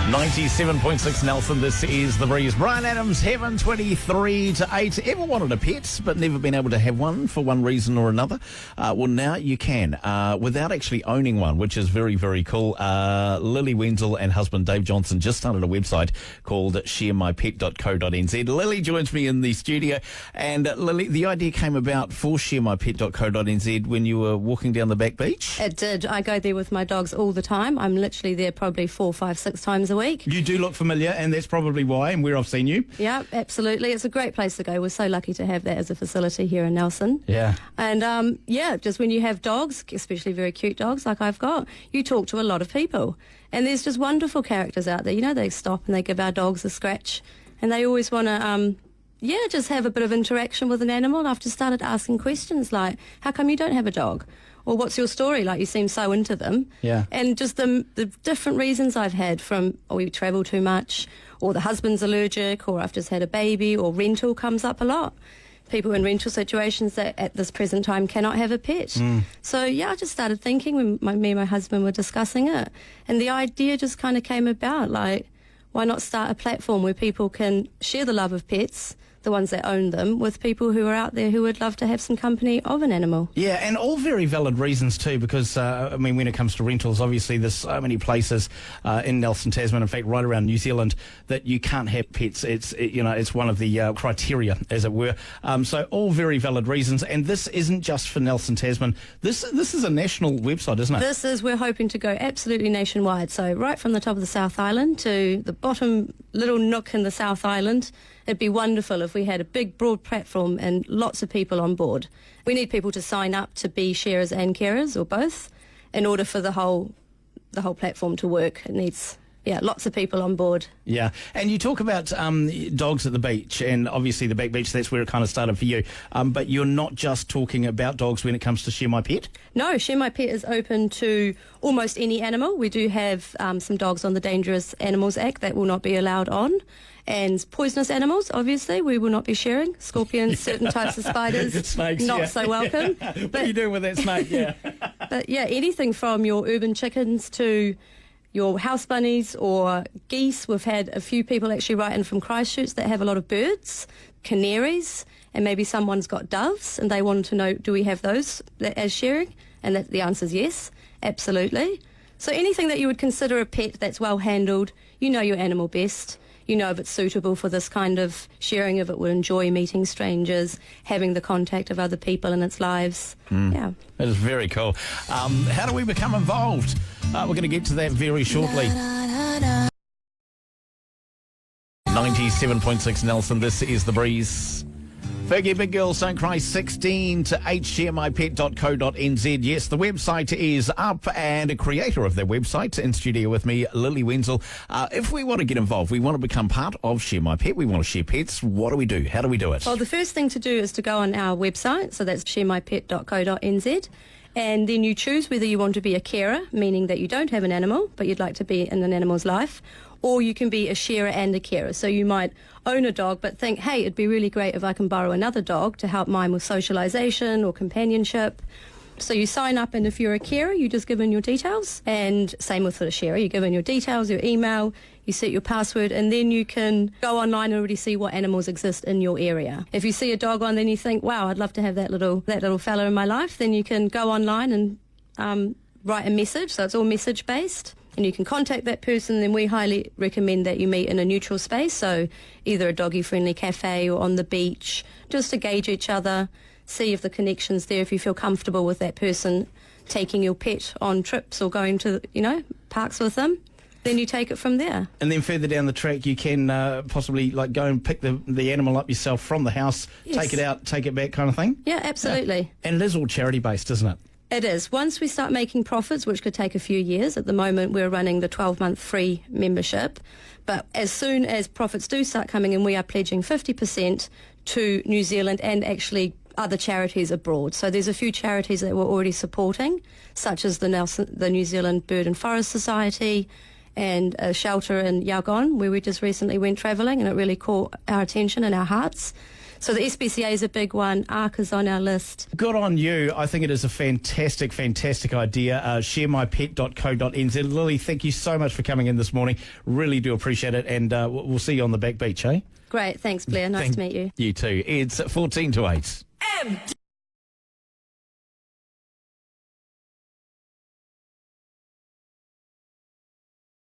97.6 Nelson, this is The Breeze. Brian Adams, Heaven, 23 to 8. Ever wanted a pet but never been able to have one for one reason or another? Well, now you can, without actually owning one, which is very, very cool. Lily Wenzel and husband Dave Johnson just started a website called sharemypet.co.nz. Lily joins me in the studio. And Lily, the idea came about for sharemypet.co.nz when you were walking down the back beach? It did. I go there with my dogs all the time. I'm literally there probably 4, 5, 6 times a week. You do look familiar, and that's probably why and where I've seen you. Yeah, absolutely. It's a great place to go. We're so lucky to have that as a facility here in Nelson. Yeah. And just when you have dogs, especially very cute dogs like I've got, you talk to a lot of people. And there's just wonderful characters out there. You know, they stop and they give our dogs a scratch. And they always want to, just have a bit of interaction with an animal. And I've just started asking questions like, how come you don't have a dog? Or what's your story? Like, you seem so into them. Yeah. And just the different reasons I've had from, we travel too much, or the husband's allergic, or I've just had a baby, or rental comes up a lot. People in rental situations that at this present time cannot have a pet. So, I just started thinking when me and my husband were discussing it. And the idea just kind of came about, like, why not start a platform where people can share the love of pets, the ones that own them, with people who are out there who would love to have some company of an animal. Yeah, and all very valid reasons too, because, when it comes to rentals, obviously there's so many places in Nelson, Tasman, in fact, right around New Zealand, that you can't have pets. It's one of the criteria, as it were. So all very valid reasons, and this isn't just for Nelson, Tasman. This is a national website, isn't it? We're hoping to go absolutely nationwide, so right from the top of the South Island to the bottom little nook in the South Island. It'd be wonderful if we had a big, broad platform and lots of people on board. We need people to sign up to be sharers and carers, or both, in order for the whole platform to work. It needs, lots of people on board. Yeah, and you talk about dogs at the beach, and obviously the back beach, that's where it kind of started for you. But you're not just talking about dogs when it comes to Share My Pet? No, Share My Pet is open to almost any animal. We do have some dogs on the Dangerous Animals Act that will not be allowed on. And poisonous animals, obviously, we will not be sharing. Scorpions, certain types of spiders, snakes, not so welcome. What are you doing with that snake? Yeah. But anything from your urban chickens to your house bunnies or geese. We've had a few people actually write in from Christchurch that have a lot of birds, canaries, and maybe someone's got doves, and they wanted to know, do we have those as sharing? And the answer is yes, absolutely. So anything that you would consider a pet that's well handled, you know your animal best. You know if it's suitable for this kind of sharing, if it will enjoy meeting strangers, having the contact of other people in its lives. Yeah. That is very cool. How do we become involved? We're going to get to that very shortly. 97.6 Nelson, this is The Breeze. Fergie, big girls don't cry, 16 to 8, sharemypet.co.nz. Yes, the website is up, and a creator of that website in studio with me, Lily Wenzel. If we want to get involved, we want to become part of Share My Pet, we want to share pets, what do we do? How do we do it? Well, the first thing to do is to go on our website, so that's sharemypet.co.nz, and then you choose whether you want to be a carer, meaning that you don't have an animal, but you'd like to be in an animal's life, or you can be a sharer and a carer. So you might own a dog but think, hey, it'd be really great if I can borrow another dog to help mine with socialisation or companionship. So you sign up, and if you're a carer, you just give in your details. And same with a sharer, you give in your details, your email, you set your password, and then you can go online and already see what animals exist in your area. If you see a dog on, then you think, wow, I'd love to have that little fella in my life, then you can go online and write a message. So it's all message-based. And you can contact that person. Then we highly recommend that you meet in a neutral space, so either a doggy-friendly cafe or on the beach, just to gauge each other, see if the connection's there, if you feel comfortable with that person taking your pet on trips or going to, parks with them. Then you take it from there. And then further down the track, you can possibly go and pick the animal up yourself from the house, yes. Take it out, take it back kind of thing? Yeah, absolutely. Yeah. And it is all charity-based, isn't it? It is. Once we start making profits, which could take a few years, at the moment we're running the 12-month free membership, but as soon as profits do start coming in, we are pledging 50% to New Zealand and actually other charities abroad. So there's a few charities that we're already supporting, such as the New Zealand Bird and Forest Society, and a shelter in Yangon where we just recently went travelling, and it really caught our attention and our hearts. So the SPCA is a big one. ARC is on our list. Good on you. I think it is a fantastic, fantastic idea. Sharemypet.co.nz. Lily, thank you so much for coming in this morning. Really do appreciate it, and we'll see you on the back beach, eh? Great. Thanks, Blair. Nice to meet you. You too. It's 14 to 8.